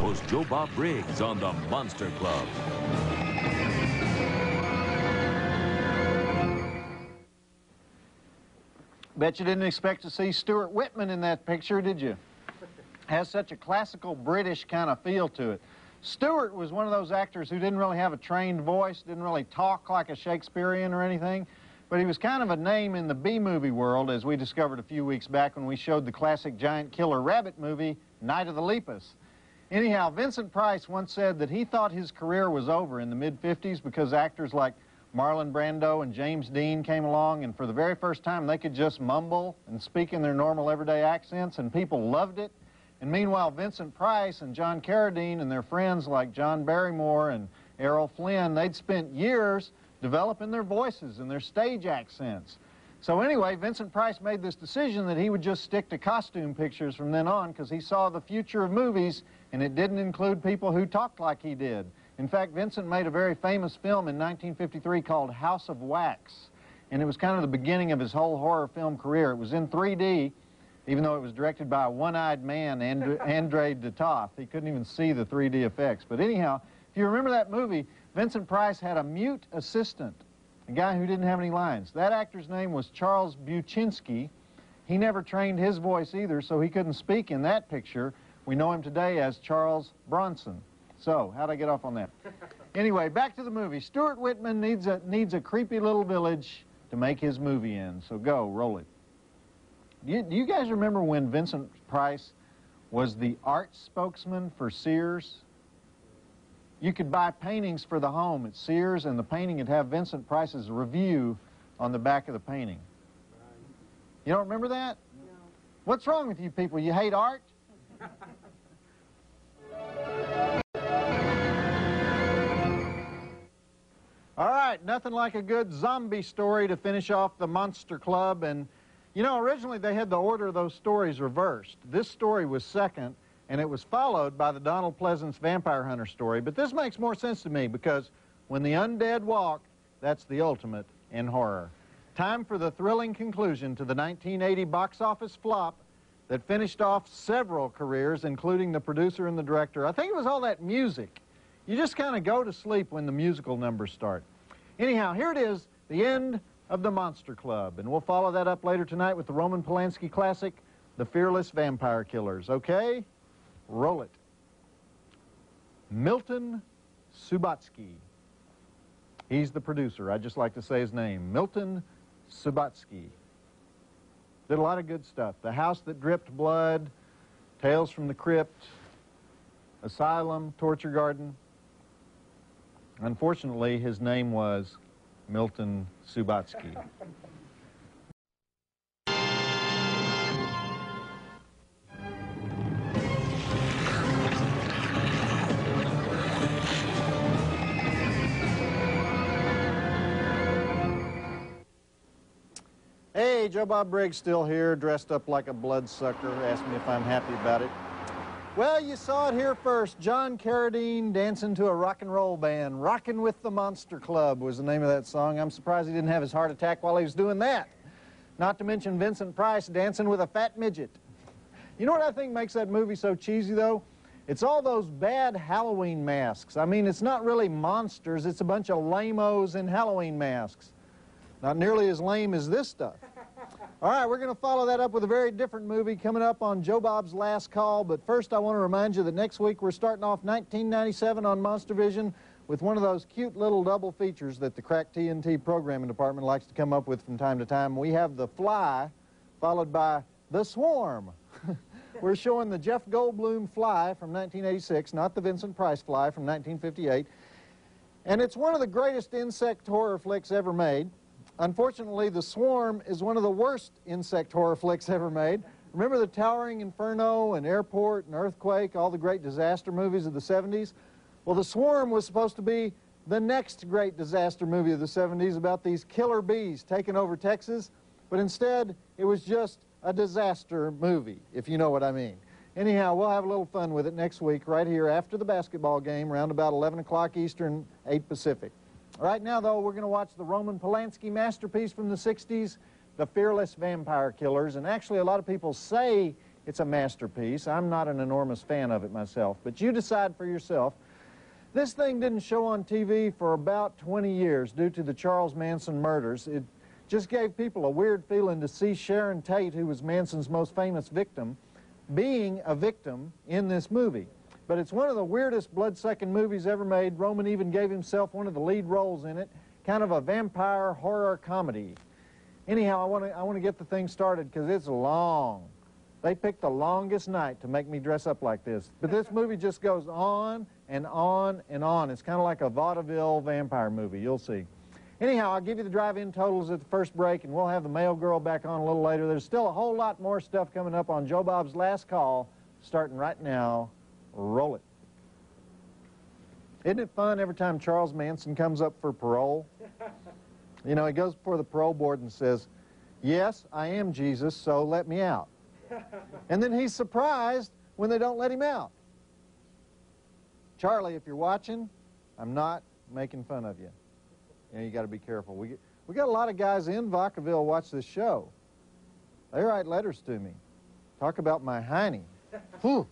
host Joe Bob Briggs on the Monster Club. Bet you didn't expect to see Stuart Whitman in that picture, did you? Has such a classical British kind of feel to it. Stuart was one of those actors who didn't really have a trained voice, didn't really talk like a Shakespearean or anything, but he was kind of a name in the B-movie world, as we discovered a few weeks back when we showed the classic giant killer rabbit movie, Night of the Lepus. Anyhow, Vincent Price once said that he thought his career was over in the mid-50s because actors like Marlon Brando and James Dean came along, and for the very first time they could just mumble and speak in their normal everyday accents, and people loved it. And meanwhile, Vincent Price and John Carradine and their friends like John Barrymore and Errol Flynn, they'd spent years developing their voices and their stage accents. So anyway, Vincent Price made this decision that he would just stick to costume pictures from then on because he saw the future of movies, and it didn't include people who talked like he did. In fact, Vincent made a very famous film in 1953 called House of Wax, and it was kind of the beginning of his whole horror film career. It was in 3D, even though it was directed by a one-eyed man, Andrei Dutov. He couldn't even see the 3D effects. But anyhow, if you remember that movie, Vincent Price had a mute assistant, a guy who didn't have any lines. That actor's name was Charles Buczynski. He never trained his voice either, so he couldn't speak in that picture. We know him today as Charles Bronson. So, how'd I get off on that? Anyway, back to the movie. Stuart Whitman needs a creepy little village to make his movie in. So go, roll it. Do you guys remember when Vincent Price was the art spokesman for Sears? You could buy paintings for the home at Sears, and the painting would have Vincent Price's review on the back of the painting. You don't remember that? No. What's wrong with you people? You hate art? All right, nothing like a good zombie story to finish off the Monster Club. And, you know, originally they had the order of those stories reversed. This story was second, and it was followed by the Donald Pleasance Vampire Hunter story. But this makes more sense to me because when the undead walk, that's the ultimate in horror. Time for the thrilling conclusion to the 1980 box office flop that finished off several careers, including the producer and the director. I think it was all that music. You just kind of go to sleep when the musical numbers start. Anyhow, here it is, the end of the Monster Club. And we'll follow that up later tonight with the Roman Polanski classic, The Fearless Vampire Killers. Okay? Roll it. Milton Subotsky. He's the producer. I'd just like to say his name. Milton Subotsky. Did a lot of good stuff. The House That Dripped Blood, Tales from the Crypt, Asylum, Torture Garden. Unfortunately, his name was Milton Subotsky. Hey, Joe Bob Briggs still here, dressed up like a bloodsucker. Asked me if I'm happy about it. Well, you saw it here first. John Carradine dancing to a rock and roll band. Rockin' with the Monster Club was the name of that song. I'm surprised he didn't have his heart attack while he was doing that. Not to mention Vincent Price dancing with a fat midget. You know what I think makes that movie so cheesy, though? It's all those bad Halloween masks. I mean, it's not really monsters. It's a bunch of lame-os in Halloween masks. Not nearly as lame as this stuff. All right, we're going to follow that up with a very different movie coming up on Joe Bob's Last Call. But first, I want to remind you that next week we're starting off 1997 on Monstervision with one of those cute little double features that the crack TNT programming department likes to come up with from time to time. We have The Fly, followed by The Swarm. We're showing the Jeff Goldblum Fly from 1986, not the Vincent Price Fly from 1958. And it's one of the greatest insect horror flicks ever made. Unfortunately, The Swarm is one of the worst insect horror flicks ever made. Remember the Towering Inferno and Airport and Earthquake, all the great disaster movies of the 70s? Well, The Swarm was supposed to be the next great disaster movie of the 70s about these killer bees taking over Texas, but instead it was just a disaster movie, if you know what I mean. Anyhow, we'll have a little fun with it next week right here after the basketball game, around about 11 o'clock Eastern, 8 Pacific. Right now, though, we're going to watch the Roman Polanski masterpiece from the 60s, The Fearless Vampire Killers. And actually, a lot of people say it's a masterpiece. I'm not an enormous fan of it myself, but you decide for yourself. This thing didn't show on TV for about 20 years due to the Charles Manson murders. It just gave people a weird feeling to see Sharon Tate, who was Manson's most famous victim, being a victim in this movie. But it's one of the weirdest blood-sucking movies ever made. Roman even gave himself one of the lead roles in it, kind of a vampire horror comedy. Anyhow, I want to get the thing started because it's long. They picked the longest night to make me dress up like this. But this movie just goes on and on and on. It's kind of like a vaudeville vampire movie. You'll see. Anyhow, I'll give you the drive-in totals at the first break, and we'll have the mail girl back on a little later. There's still a whole lot more stuff coming up on Joe Bob's Last Call, starting right now. Roll it. Isn't it fun every time Charles Manson comes up for parole? You know, he goes before the parole board and says, "Yes, I am Jesus, so let me out." And then he's surprised when they don't let him out. Charlie, if you're watching, I'm not making fun of you. You got to be careful. We got a lot of guys in Vacaville watch this show. They write letters to me. Talk about my hiney. Whew.